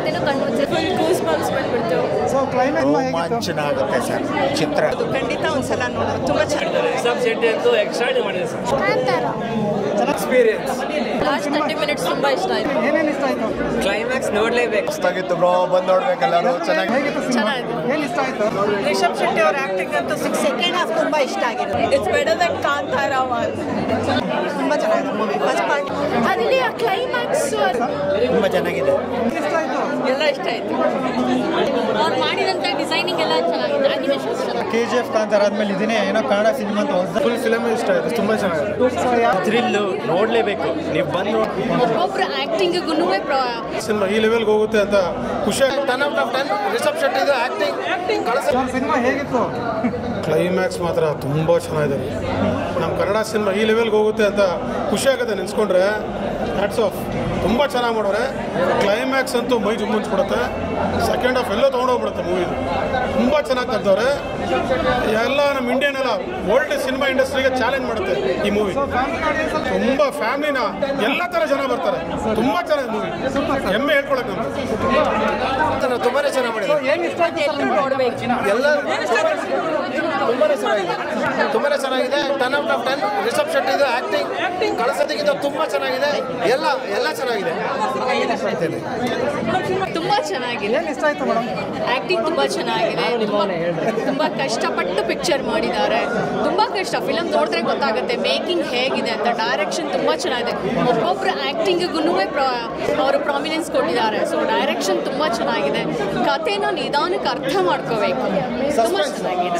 ಕಥೆನೂ ಕಣ್ಮುಚ್ಚೆ full goose bumps ಬಂದ್ಬಿಡ್ತು. So climax ಚೆನ್ನಾಗುತ್ತೆ sir ಚಿತ್ರ. ಖಂಡಿತ ಒಂದ್ಸಲ ನೋಡೋದು ತುಂಬಾ ಚೆನ್ನಾಗಿದೆ. ರಿಷಬ್ ಶೆಟ್ಟಿ ಅಂತೂ ಎಕ್ಸ್ಟ್ರಾಡಿ ಮಾಡಿದೆ ಸರ್. ಎಕ್ಸ್ಪೀರಿಯನ್ಸ್. ಲಾಸ್ಟ್ 30 ಮಿನಿಟ್ಸ್ ತುಂಬಾ ಇಷ್ಟ ಆಯ್ತು. ಏನೇನು ಇಷ್ಟ ಆಯ್ತು? ಕ್ಲೈಮ್ಯಾಕ್ಸ್ ನೋಡ್ಲೇಬೇಕು. ಮಸ್ತಾಗಿತ್ತು ಬ್ರೋ, ಬಂದು ನೋಡ್ಬೇಕು ಎಲ್ಲರೂ. ಚೆನ್ನಾಗಿ ಹೇಗಿತ್ತು ಸಿನಿಮಾ? ಏನು ಇಷ್ಟ ಆಯ್ತು? ರಿಷಬ್ ಶೆಟ್ಟಿ ಅವ್ರ ಆಕ್ಟಿಂಗ್ ಅಂತೂ ಸೆಕೆಂಡ್ ಹಾಫ್ ತುಂಬಾ ಇಷ್ಟ ಆಗಿದೆ. It's better than Kantara 1. ತುಂಬಾ ಚೆನ್ನಾಗಿದೆ ಮೂವಿ ಫಸ್ಟ್ ಪಾರ್ಟ್. ಅದರಲ್ಲಿ ಆ ಕ್ಲೈಮ್ಯಾಕ್ಸ್ ತುಂಬ ಚೆನ್ನಾಗಿದೆ. ಇಷ್ಟ ಆಯ್ತು? ಎಲ್ಲ ಇಷ್ಟ ಆಯ್ತು. ಅವ್ರು ಮಾಡಿದಂಥ ಡಿಸೈನಿಂಗ್ ಎಲ್ಲ ಚೆನ್ನಾಗಿದೆ. ಅನಿಮೇಷನ್ KGF ಕಾಂತಾರ ಆದ್ಮೇಲೆ ಇದನ್ನೇ ಏನೋ ಕನ್ನಡ ಸಿನಿಮಾ ಅಂತ ಹೊಸ ಫುಲ್ ಫಿಲಮ್ ಇಷ್ಟ ಆಯ್ತು, ತುಂಬಾ ಚೆನ್ನಾಗಿದೆ. ಥ್ರಿಲ್ಲು ನೋಡ್ಲೇಬೇಕು, ನೀವು ಬಂದು ಒಬ್ಬೊಬ್ರು ಆಕ್ಟಿಂಗ್ಗೂ ಸಿನಿಮಾ ಈ ಲೆವೆಲ್ಗೆ ಹೋಗುತ್ತೆ ಅಂತ ಖುಷಿ. 10 out of 10 Rishab Shetty acting cinema ಹೇಗಿತ್ತು? ಕ್ಲೈಮ್ಯಾಕ್ಸ್ ಮಾತ್ರ ತುಂಬ ಚೆನ್ನಾಗಿದೆ. ನಮ್ಮ ಕನ್ನಡ ಸಿನಿಮಾ ಈ ಲೆವೆಲ್ಗೆ ಹೋಗುತ್ತೆ ಅಂತ ಖುಷಿ ಆಗುತ್ತೆ ನೆನೆಸ್ಕೊಂಡ್ರೆ. ಹ್ಯಾಟ್ಸ್ ಆಫ್, ತುಂಬ ಚೆನ್ನಾಗಿ ಮಾಡೋರೆ. ಕ್ಲೈಮ್ಯಾಕ್ಸ್ ಅಂತೂ ಮೈ ಜುಮ್ಮನ್ಸ್ಬಿಡುತ್ತೆ. ಸೆಕೆಂಡ್ ಹಾಫ್ ಎಲ್ಲ ತೊಗೊಂಡೋಗ್ಬಿಡುತ್ತೆ ಮೂವಿದು. ತುಂಬ ಚೆನ್ನಾಗಿ ತೆಗ್ದವ್ರೆ. ಎಲ್ಲ ನಮ್ಮ ಇಂಡಿಯನ್ ಎಲ್ಲ ವರ್ಲ್ಡ್ ಸಿನಿಮಾ ಇಂಡಸ್ಟ್ರಿಗೆ ಚಾಲೆಂಜ್ ಮಾಡುತ್ತೆ ಈ ಮೂವಿ. ತುಂಬ ಫ್ಯಾಮಿಲಿನ ಎಲ್ಲ ಥರ ಜನ ಬರ್ತಾರೆ. ತುಂಬ ಚೆನ್ನಾಗಿ ಮೂವಿ, ಹೆಮ್ಮೆ ಹೇಳ್ಕೊಳಕ್ಕೆ ನಮ್ಗೆ. ತುಂಬಾ ಚೆನ್ನಾಗಿ ಮಾಡಿದ್ದಾರೆ. ಎಲ್ಲ ತುಂಬಾ ಚೆನ್ನಾಗಿದೆ. 10 out of 10 Rishab Shetty acting ಕಳಿಸೋದಕ್ಕಿಂತ ತುಂಬ ಚೆನ್ನಾಗಿದೆ. ಎಲ್ಲ ಚೆನ್ನಾಗಿದೆ. ತುಂಬಾ ಚೆನ್ನಾಗಿದೆ. ಏನು ಇಷ್ಟ ಆಯ್ತು ಮೇಡಮ್? ಆಕ್ಟಿಂಗ್ ತುಂಬಾ ಚೆನ್ನಾಗಿದೆ. ತುಂಬಾ ಕಷ್ಟಪಟ್ಟು ಪಿಕ್ಚರ್ ಮಾಡಿದ್ದಾರೆ. ತುಂಬಾ ಕಷ್ಟ. ಫಿಲಮ್ ನೋಡಿದ್ರೆ ಗೊತ್ತಾಗುತ್ತೆ ಮೇಕಿಂಗ್ ಹೇಗಿದೆ ಅಂತ. ಡೈರೆಕ್ಷನ್ ತುಂಬಾ ಚೆನ್ನಾಗಿದೆ. ಒಬ್ಬೊಬ್ರು ಆಕ್ಟಿಂಗ್ಗೂ ಅವರು ಪ್ರಾಮಿನೆನ್ಸ್ ಕೊಟ್ಟಿದ್ದಾರೆ. ಸೊ ಡೈರೆಕ್ಷನ್ ತುಂಬಾ ಚೆನ್ನಾಗಿದೆ. ಕಥೆನ ನಿಧಾನಕ್ಕೆ ಅರ್ಥ ಮಾಡ್ಕೋಬೇಕು. ತುಂಬಾ ಚೆನ್ನಾಗಿದೆ.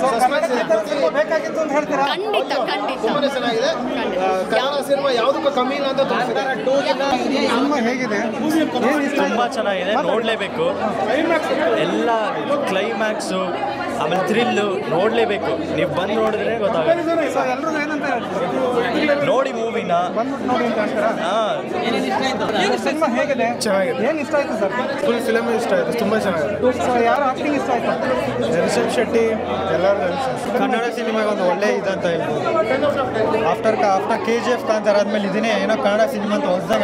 ಬೇಕಾಗಿತ್ತು ಅಂತ ಹೇಳ್ತೀರಾ? ಖಂಡಿತ ಖಂಡಿತ ಚೆನ್ನಾಗಿದೆ. ಕನ್ನಡ ಸಿನಿಮಾ ಯಾವುದಕ್ಕೂ ಕಮ್ಮಿ ಇಲ್ಲ ಅಂತ ಸಿನಿಮಾ ಹೇಗಿದೆ? ತುಂಬ ಚೆನ್ನಾಗಿದೆ, ನೋಡಲೇಬೇಕು. ಎಲ್ಲ ಕ್ಲೈಮ್ಯಾಕ್ಸು ಆಮೇಲೆ ಥ್ರಿಲ್ಲು ನೋಡಲೇಬೇಕು, ನೀವು ಬಂದು ನೋಡಿದ್ರೆ ಗೊತ್ತಾಗುತ್ತೆ. ಎಲ್ಲರೂ ಏನಂತ ಹೇಳ್ತಾರೆ? ನೋಡಿ ಮೂವಿನ ಬಂದ್ಬಿಟ್ಟು ನೋಡಿ ಅಂತ ಹೇಳ್ತೀರಾ? ಸಿನಿಮಾ ಹೇಗಿದೆ? ಚೆನ್ನಾಗಿದೆ. ಏನು ಇಷ್ಟ ಆಯ್ತು ಸರ್? ಫುಲ್ ಫಿಲಮ್ ಇಷ್ಟ ಆಯಿತು, ತುಂಬ ಚೆನ್ನಾಗಿದೆ. ಸೊ ಯಾರು ಆಕ್ಟಿಂಗ್ ಇಷ್ಟ ಆಯ್ತು? ರಿಷಬ್ ಶೆಟ್ಟಿ ಎಲ್ಲರೂ ಕನ್ನಡ ಸಿನಿಮಾಗೆ ಒಂದು ಒಳ್ಳೆ ಇದಂತ ಹೇಳ್ಬೋದು. ಆಫ್ಟರ್ KGF ಕಾಂತಾರ ಆದ್ಮೇಲೆ ಇದನ್ನೇ ಏನೋ ಕನ್ನಡ ಸಿನಿಮಾ ಅಂತ ಹೊಸದಾಗಿ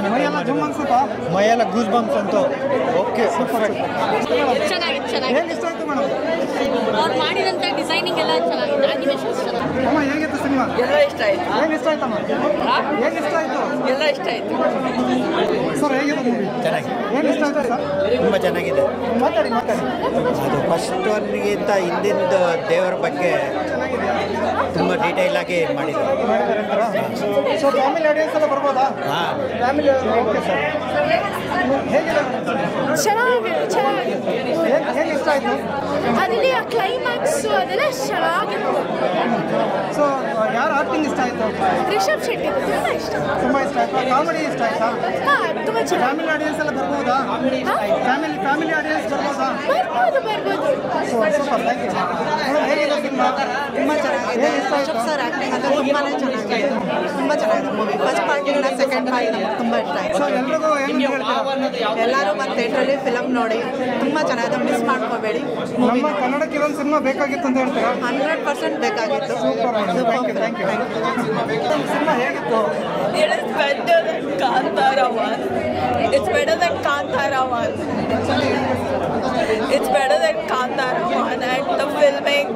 ಮೈಯೆಲ್ಲ ಗೂಸ್ ಬಂಪ್ಸ್ ಅಂತೂ. ಓಕೆ, ಚೆನ್ನಾಗಿದೆ ಚೆನ್ನಾಗಿದೆ. ಏನು ಇಷ್ಟ ಆಯ್ತು ಮೇಡಮ್? ಅವ್ರು ಮಾಡಿದಂಥ ಡಿಸೈನಿಂಗ್ ಎಲ್ಲ ಚೆನ್ನಾಗಿದೆ. ಅನಿಮೇಷನ್ ಅಮ್ಮ ಹೇಗಿತ್ತು ಸಿನಿಮಾ? ಎಲ್ಲ ಇಷ್ಟ ಆಯ್ತು. ಏನು ಇಷ್ಟ ಆಯ್ತಮ್ಮ? ಏನು ಇಷ್ಟ ಆಯ್ತು? ಎಲ್ಲ ಇಷ್ಟ ಆಯ್ತು. ಸರ್ ಹೇಗಿದೆ ಮೂವಿ? ಚೆನ್ನಾಗಿ, ಏನು ಇಷ್ಟ ಆಯ್ತು ಸರ್? ತುಂಬ ಚೆನ್ನಾಗಿದೆ. ಮಾತಾಡಿ. ಅದು ಫಸ್ಟ್ ಒನ್ಗಿಂತ ಹಿಂದಿಂದು ದೇವರ ಬಗ್ಗೆ ತುಂಬ ಡೀಟೇಲ್ ಆಗಿ ಮಾಡಿದ್ದಾರೆ. ಸೊ ಫ್ಯಾಮಿಲಿ ಆಡಿಯನ್ಸ್ ಎಲ್ಲ ಬರ್ಬೋದಾ? ಹಾಂ, ಫ್ಯಾಮಿಲಿ. ಓಕೆ ಸರ್, ಹೇಗಿದೆ? ಚೆನ್ನಾಗಿದೆ. ಏನು ಇಷ್ಟ ಆಯ್ತು? ಅದರಲ್ಲಿ ಆ ಕ್ಲೈಮ್ಯಾಕ್ಸ್ ಅದೆಲ್ಲ ಚೆನ್ನಾಗಿದೆ. ಸೊ ಯಾರು ಆಕ್ಟಿಂಗ್ ಇಷ್ಟ ಆಯ್ತು? ರಿಷಬ್ ಶೆಟ್ಟಿ ತುಂಬ ಇಷ್ಟ. ತುಂಬ ಇಷ್ಟ ಆಯ್ತು. ಕಾಮಿಡಿ ಇಷ್ಟ ಆಯ್ತಾ? ತುಂಬ ಚೆನ್ನಾಗಿ. ಫ್ಯಾಮಿಲಿ ಆಡಿಯನ್ಸ್ ಎಲ್ಲ ಬರ್ಬೋದಾ? ಫ್ಯಾಮಿಲಿ ಆಡಿಯನ್ಸ್ ಬರ್ಬೋದಾ? ಬರ್ಬೋದು. Super, thank you. ಹೇಗಿದೆ ಸಿನಿಮಾ? ತುಂಬ ಚೆನ್ನಾಗಿದೆ. ರಿಷಬ್ ಸರ್ ಆಕ್ಟಿಂಗ್ ಅಂತೂ ತುಂಬಾನೇ ಚೆನ್ನಾಗಿದೆ. ತುಂಬ ಚೆನ್ನಾಗಿದೆ ಮೂವಿ ಫಸ್ಟ್ ಪಾರ್ಟಿಂದ ಸೆಕೆಂಡ್ ಪಾರ್ಟ್ ತುಂಬ ಇಷ್ಟ ಆಯ್ತು. ಸೊ ಎಲ್ರಿಗೂ ಏನು ಹೇಳ್ತೀರಾ? ಎಲ್ಲರೂ ಬಂದು ಥಿಯೇಟ್ರಲ್ಲಿ ಫಿಲಮ್ ನೋಡಿ ತುಂಬ ಚೆನ್ನಾಗಿದೆ. ಮಿಸ್ ಮಾಡ್ಕೋಬೇಡಿ. ನಮ್ಮ ಕನ್ನಡಕ್ಕೆ ಇದೊಂದು ಸಿನಿಮಾ ಬೇಕಾಗಿತ್ತು ಅಂತ ಹೇಳ್ತೀರಾ? 100% ಬೇಕಾಗಿತ್ತು. Thank you. ಸಿನಿಮಾ ಹೇಗಿತ್ತು? It is better than Kantara 1. It's better than Kantara 1. It's better than Kantara 1, and the filming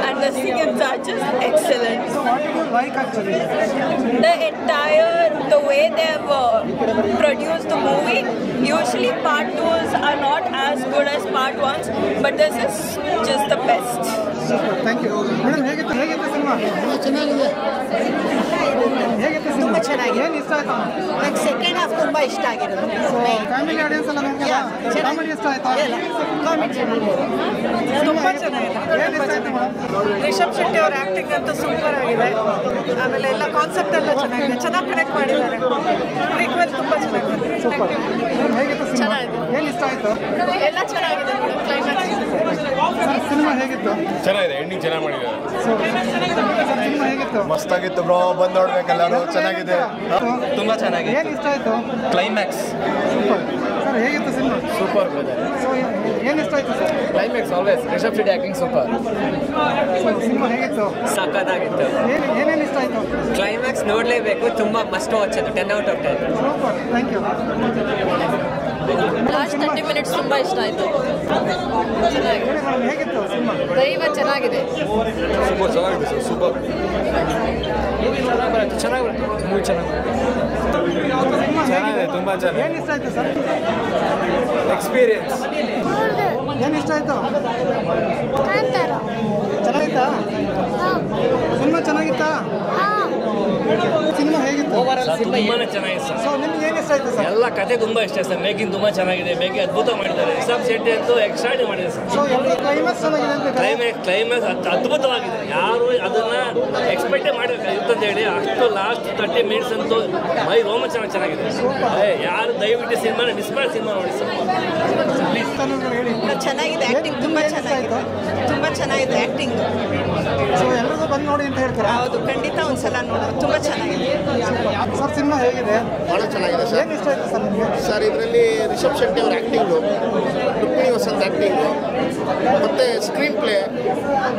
and the scenes are just excellent. So what did you like actually? The way they've produced the movie, usually part 2s are not as good as part 1s, but this is just the best. Thank you madam. ಹೇಗಿತ್ತು cinema? ಚೆನ್ನಾಗಿದೆ. ಹೇಗಿತ್ತು cinema? ತುಂಬ ಚೆನ್ನಾಗಿದೆ. ಏನು ಇಷ್ಟ ಆಯ್ತು? ನಂಗೆ second half ತುಂಬ ಇಷ್ಟ ಆಗಿರೋದು. ಸೊ ಫ್ಯಾಮಿಲಿ ಆಡಿಯನ್ಸ್ ಎಲ್ಲ ನೋಡ್ತೀರಾ? ಕಾಮಿಡಿ ಇಷ್ಟ ಆಯ್ತಾ? ಕಾಮಿಡಿ ತುಂಬ ಚೆನ್ನಾಗಿದೆ. ಏನು ಇಷ್ಟ ಆಯ್ತು ಮೇಡಮ್? ರಿಷಬ್ ಶೆಟ್ಟಿ ಅವ್ರ ಆಕ್ಟಿಂಗ್ ಅಂತೂ ಸೂಪರ್ ಆಗಿದೆ. ಆಮೇಲೆ ಎಲ್ಲ ಕಾನ್ಸೆಪ್ಟ್ ಎಲ್ಲ ಚೆನ್ನಾಗಿದೆ. ಚೆನ್ನಾಗಿ ಕನೆಕ್ಟ್ ಮಾಡಿದ್ದಾರೆ. ಪ್ರೀಕ್ವೆಲ್ ತುಂಬ ಚೆನ್ನಾಗಿದೆ. ಸೂಪರ್. ಹೇಗಿತ್ತು ಸಿನಿಮಾ? ಏನು ಇಷ್ಟ ಆಯ್ತು? ಎಲ್ಲ ಚೆನ್ನಾಗಿದೆ. ಕ್ಲೈಮ್ಯಾಕ್ಸ್ ಸಿನಿಮಾ ಹೇಗಿತ್ತು? ಚೆನ್ನಾಗಿದೆ. ಎಂಡಿಂಗ್ ಚೆನ್ನಾಗಿ ಮಾಡಿದ್ದಾರೆ. ಸಿನಿಮಾ ಹೇಗಿತ್ತು? ಮಸ್ತಾಗಿತ್ತು ಬ್ರೋ, ಬಂದು ನೋಡ್ಬೇಕು ಎಲ್ಲರೂ. ಚೆನ್ನಾಗಿದೆ, ತುಂಬ ಚೆನ್ನಾಗಿದೆ. ಏನು ಇಷ್ಟ ಆಯ್ತು? Climax super. ಸರ್ ಹೇಗಿತ್ತು ಸಿನಿಮಾ? ಸೂಪರ್. ಸೊ ಏನು ಇಷ್ಟ ಆಯ್ತು sir? Climax always Rishab Shetty acting super. Cinema ಹೇಗಿತ್ತು? ಸಖತ್ತಾಗಿತ್ತು. ಏನೇನು ಇಷ್ಟ ಆಯ್ತು? ಕ್ಲೈಮ್ಯಾಕ್ಸ್ ನೋಡಲೇಬೇಕು, ತುಂಬ ಮಸ್ಟ್ ವಾಚ್ ಅದು. 10 out of 10. Super, thank you. Last 30 minutes ತುಂಬ ಇಷ್ಟ ಆಯಿತು. ಚೆನ್ನಾಗಿದೆ. ಹೇಗಿತ್ತು ಸಿನಿಮಾ? ದೈವ ಚೆನ್ನಾಗಿದೆ. ಸೂಪರ್ ಚೆನ್ನಾಗಿದೆ ಸರ್, ಸೂಪರ್. ಚೆನ್ನಾಗಿ ಮೂವಿ ಚೆನ್ನಾಗಿದೆ, ತುಂಬ ಚೆನ್ನಾಗಿ. ಏನು ಇಷ್ಟ ಆಯ್ತು ಸರ್? ಎಕ್ಸ್ಪೀರಿಯನ್ಸ್. ಏನು ಇಷ್ಟ ಆಯ್ತು? ಚೆನ್ನಾಗಿತ್ತಾ ಸಿನಿಮಾ? ಚೆನ್ನಾಗಿತ್ತಾ ಸಿನಿಮಾ? ಹೇಗಿತ್ತು? ತುಂಬಾನೇ ಚೆನ್ನಾಗಿದೆ ಸರ್. ಸೊ ನಿಮ್ಗೆ ಏನು ಇಷ್ಟ ಆಯ್ತು ಸರ್? ಎಲ್ಲ ಕತೆ ತುಂಬ ಇಷ್ಟ ಸರ್. ಮೇಕಿಂಗ್ ತುಂಬ ಚೆನ್ನಾಗಿದೆ, ಮೇಕಿಂಗ್ ಅದ್ಭುತ ಮಾಡಿದ್ದಾರೆ. ರಿಷಬ್ ಶೆಟ್ಟಿ ಅಂತೂ ಎಕ್ಸ್ಟ್ರಾಡಿ ಮಾಡಿದೆ ಸರ್. ಸೊ ಎಲ್ಲ ಕ್ಲೈಮ್ಯಾಕ್ಸ್ ಚೆನ್ನಾಗಿದೆ ಅಂತ ಕ್ಲೈಮ್ಯಾಕ್ಸ್ ಅದ್ಭುತವಾಗಿದೆ. ಯಾರು ಅದನ್ನ ಎಕ್ಸ್ಪೆಕ್ಟೇ ಮಾಡಿರ್ತಂತ ಹೇಳಿ ಅಷ್ಟು ಲಾಸ್ಟ್ 30 ಮಿನಿಟ್ಸ್ ಅಂತೂ ಮೈ ರೋಮಾಂಚನ ಚೆನ್ನಾಗಿದೆ. ಯಾರು ದಯವಿಟ್ಟು ಸಿನಿಮಾನ ಮಿಸ್ ಮಾಡಿ ಸಿನಿಮಾ ನೋಡಿ ಸರ್. ಹೇಳಿ. ಚೆನ್ನಾಗಿದೆ, ಆ್ಯಕ್ಟಿಂಗ್ ತುಂಬ ಚೆನ್ನಾಗಿದೆ, ತುಂಬ ಚೆನ್ನಾಗಿದೆ ಆ್ಯಕ್ಟಿಂಗ್. ಸೊ ಎಲ್ಲರಿಗೂ ಬಂದು ನೋಡಿ ಅಂತ ಹೇಳ್ತೀರಾ? ಹೌದು, ಖಂಡಿತ ಒಂದ್ಸಲ ನೋಡೋದು, ತುಂಬ ಚೆನ್ನಾಗಿದೆ. ಸರ್ ಸಿನಿಮಾ ಹೇಗಿದೆ? ಭಾಳ ಚೆನ್ನಾಗಿದೆ ಸರ್. ಏನು ಇಷ್ಟ ಆಯ್ತು ಸರ್ ನಿಮಗೆ? ಸರ್ ಇದರಲ್ಲಿ ರಿಷಬ್ ಶೆಟ್ಟಿ ಅವ್ರ ಆ್ಯಕ್ಟಿಂಗು, ರುಕ್ಮಿಣಿ ವಸಂತ್ ಆ್ಯಕ್ಟಿಂಗು ಮತ್ತು ಸ್ಕ್ರೀನ್ ಪ್ಲೇ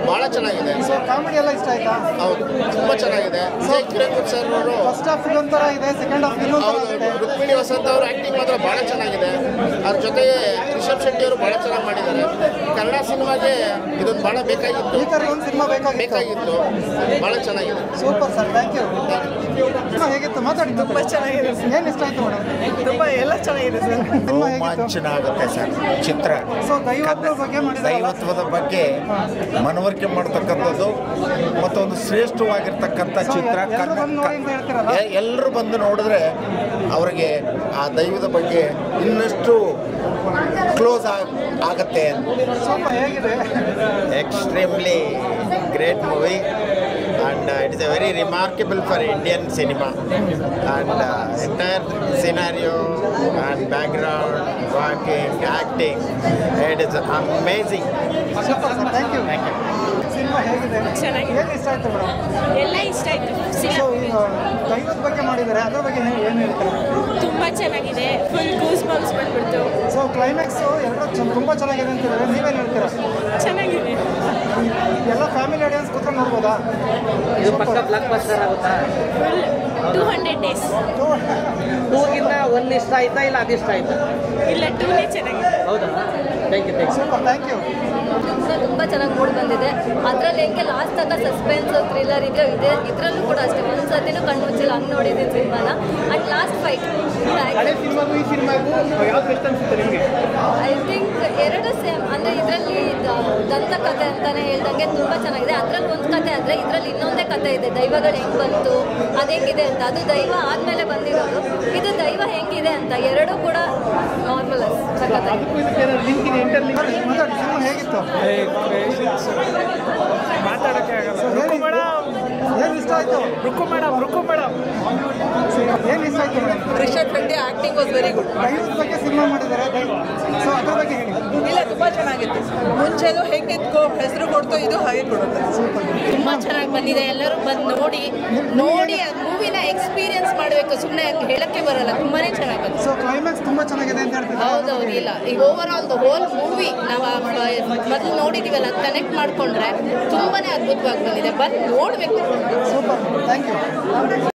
ಭಾಳ ಚೆನ್ನಾಗಿದೆ. ಸೊ ಕಾಮಿಡಿ ಎಲ್ಲ ಇಷ್ಟ ಆಯ್ತಾ? ಹೌದು, ತುಂಬ ಚೆನ್ನಾಗಿದೆ. ವಿಜಯ್ ಕಿರಣ್ ಸರ್ ಅವರು ಫಸ್ಟ್ ಹಾಫ್ ಇದೊಂಥರ ಇದೆ, ಸೆಕೆಂಡ್ ಹಾಫ್ ಇನ್ನೊಂದು ಥರ ಇದೆ. ರುಕ್ಮಿಣಿ ವಸಂತ್ ಅವ್ರ ಆ್ಯಕ್ಟಿಂಗ್ ಮಾತ್ರ ಭಾಳ ಚೆನ್ನಾಗಿದೆ. ಅದ್ರ ಜೊತೆಗೆ ರಿಷಬ್ ಶೆಟ್ಟಿ ಅವರು ಭಾಳ ಚೆನ್ನಾಗಿ ಮಾಡಿದ್ದಾರೆ. ಕನ್ನಡ ಸಿನಿಮಾಗೆ ಇದೊಂದು ಭಾಳ ಬೇಕಾಗಿತ್ತು, ಈ ಥರ ಒಂದು ಸಿನಿಮಾ ಬೇಕಾಗಿತ್ತು. ಭಾಳ ಚೆನ್ನಾಗಿದೆ. Super sir, thank you. Cinema ಹೇಗಿತ್ತು? ಮಾತಾಡಿ. ತುಂಬ ಚೆನ್ನಾಗಿದೆ, ಏನು ಇಷ್ಟ ಆಯ್ತು ಮೇಡಮ್? ತುಂಬ ಎಲ್ಲ ಚೆನ್ನಾಗಿದೆ ಸರ್. ಸಿನಿಮಾ ಹೇಗಿತ್ತು? ರೋಮಾಂಚನ ಆಗುತ್ತೆ ಸರ್ ಚಿತ್ರ. ಸೊ ದೈವತ್ವದ ಬಗ್ಗೆ ಮಾಡಿದಾರಲ್ಲ? ದೈವತ್ವದ ಬಗ್ಗೆ ಮನವರಿಕೆ ಮಾಡ್ತಕ್ಕಂಥದ್ದು ಮತ್ತು ಒಂದು ಶ್ರೇಷ್ಠವಾಗಿರ್ತಕ್ಕಂಥ ಚಿತ್ರ. ಎಲ್ಲರೂ ಬಂದು ನೋಡಿ ಅಂತ ಹೇಳ್ತೀರಲ್ಲ? ಎಲ್ಲರೂ ಬಂದು ನೋಡಿದ್ರೆ ಅವರಿಗೆ ಆ ದೈವದ ಬಗ್ಗೆ ಇನ್ನಷ್ಟು ಕ್ಲೋಸ್ ಆಗುತ್ತೆ. ಸೂಪರ್, ಹೇಗಿದೆ? Extremely great movie, and it is a very remarkable for Indian cinema, and entire scenario and background working, acting, it is amazing. Super sir, thank you. Cinema ಹೇಗಿದೆ? ಚೆನ್ನಾಗಿದೆ. ಏನು ಇಷ್ಟ ಆಯ್ತು ಮೇಡಮ್? ಎಲ್ಲ ಇಷ್ಟ ಆಯಿತು. ಸೊ ಈಗ ದೈವದ ಬಗ್ಗೆ ಮಾಡಿದ್ದಾರೆ, ಅದ್ರ ಬಗ್ಗೆ ಏನು ಹೇಳ್ತಾರೆ? ತುಂಬ ಚೆನ್ನಾಗಿದೆ, ಫುಲ್ ಗೂಸ್ ಬಂಪ್ಸ್ ಬಂದ್ಬಿಡ್ತು. ಸೊ ಕ್ಲೈಮ್ಯಾಕ್ಸು ಎರಡು ತುಂಬ ಚೆನ್ನಾಗಿದೆ ಅಂತಿದ್ದಾರೆ, ನೀವೇನು ಹೇಳ್ತೀರಾ? ಚೆನ್ನಾಗಿದೆ, ಎಲ್ಲ ಫ್ಯಾಮಿಲಿ ಆಡಿಯನ್ಸ್ ಕೂತ್ಕೊಂಡು ನೋಡ್ಬೋದಾ? ಇದು ಪಕ್ಕ ಬ್ಲಾಕ್ ಬಸ್ಟರ್ ಆಗುತ್ತಾ? Full 200 days. 2ಗಿಂತ 1 ಇಷ್ಟ ಆಯ್ತಾ ಇಲ್ಲ ಅದು ಇಷ್ಟ ಆಯ್ತಾ? ಇಲ್ಲ, 2ನೇ ಚೆನ್ನಾಗಿದೆ. ಹೌದಾ? Thank you. Super, thank you. ತುಂಬ ಚೆನ್ನಾಗಿ ಮೂಡಿ ಬಂದಿದೆ. ಅದರಲ್ಲಿ ಹೆಂಗೆ ಲಾಸ್ಟ್ ತನಕ ಸಸ್ಪೆನ್ಸ್ ಥ್ರಿಲ್ಲರ್ ಇದೆ, ಇದರಲ್ಲೂ ಕೂಡ ಅಷ್ಟೇ. ಒಂದು ಸತಿನೂ ಕಣ್ಣು ಮುಚ್ಚಿಲ್ಲ, ಹಂಗೆ ನೋಡಿದ್ದೀನಿ ಸಿನಿಮಾನ. ಆ್ಯಂಡ್ ಲಾಸ್ಟ್ ಫೈಟ್ ಹಳೆ ಸಿನಿಮಾಗೂ ಈ ಸಿನಿಮಾಗೂ ಯಾವ್ದು ಬೆಸ್ಟ್ ಅನ್ಸುತ್ತೆ ನಿಮಗೆ? ಐ ಥಿಂಕ್ ಎರಡು ಸೇಮ್. ಅಂದರೆ ಇದರಲ್ಲಿ ದಂತಕಥೆ ಅಂತಲೇ ಹೇಳ್ದಂಗೆ ತುಂಬ ಚೆನ್ನಾಗಿದೆ. ಅದರಲ್ಲಿ ಒಂದು ಕತೆ ಆದರೆ ಇದರಲ್ಲಿ ಇನ್ನೊಂದೇ ಕತೆ ಇದೆ. ದೈವಗಳು ಹೆಂಗೆ ಬಂತು, ಅದು ಹೆಂಗಿದೆ ಅಂತ. ಅದು ದೈವ ಆದಮೇಲೆ ಬಂದಿರೋದು, ಇದು ದೈವ ಹೆಂಗಿದೆ ಅಂತ. ಎರಡೂ ಕೂಡ ನಾರ್ಮಲ್ ಸಖತ್ತಾಗಿ. ಸಿನಿಮಾ ಹೇಗಿತ್ತು? ಮಾತಾಡೋಕ್ಕೆ ಆಗಲ್ಲ. ಏನು ಇಷ್ಟ ಆಯ್ತು? ರುಕ್ಕು ಮೇಡಮ್ ಏನು ಇಷ್ಟ ಆಯ್ತು madam? Rishab Shetty acting was very good. ದೈವದ ಬಗ್ಗೆ ಸಿನಿಮಾ ಮಾಡಿದ್ದಾರೆ, ಸೊ ಅದ್ರ ಬಗ್ಗೆ ಹೇಳಿ. ಇಲ್ಲ, ತುಂಬ ಚೆನ್ನಾಗಿತ್ತು. ಮುಂಚೆದು ಹೆಂಗಿತ್ತು ಹೆಸರು ಕೊಡ್ತು, ಇದು ಹಾಗೆ ಕೊಡುತ್ತೆ. ತುಂಬ ಚೆನ್ನಾಗಿ ಬಂದಿದೆ. ಎಲ್ಲರೂ ಬಂದು ನೋಡಿ ಆ ಮೂವಿನ ಎಕ್ಸ್ಪೀರಿಯನ್ಸ್ ಮಾಡಬೇಕು. ಸುಮ್ಮನೆ ಹೇಳಕ್ಕೆ ಬರಲ್ಲ, ತುಂಬಾ ಚೆನ್ನಾಗಿ ಬಂತು. ಸೊ ಕ್ಲೈಮ್ಯಾಕ್ಸ್ ತುಂಬ ಚೆನ್ನಾಗಿದೆ ಅಂತ ಹೇಳ್ತಿದ್ದಾರೆ. ಹೌದೌದು. ಇಲ್ಲ, ಈಗ over all the whole movie ನಾವು ಮೊದಲು ನೋಡಿದ್ದೀವಲ್ಲ, ಅದು ಕನೆಕ್ಟ್ ಮಾಡಿಕೊಂಡ್ರೆ ತುಂಬಾ ಅದ್ಭುತವಾಗಿ ಬಂದಿದೆ. ಬಂದು ನೋಡಬೇಕು. Super, thank you.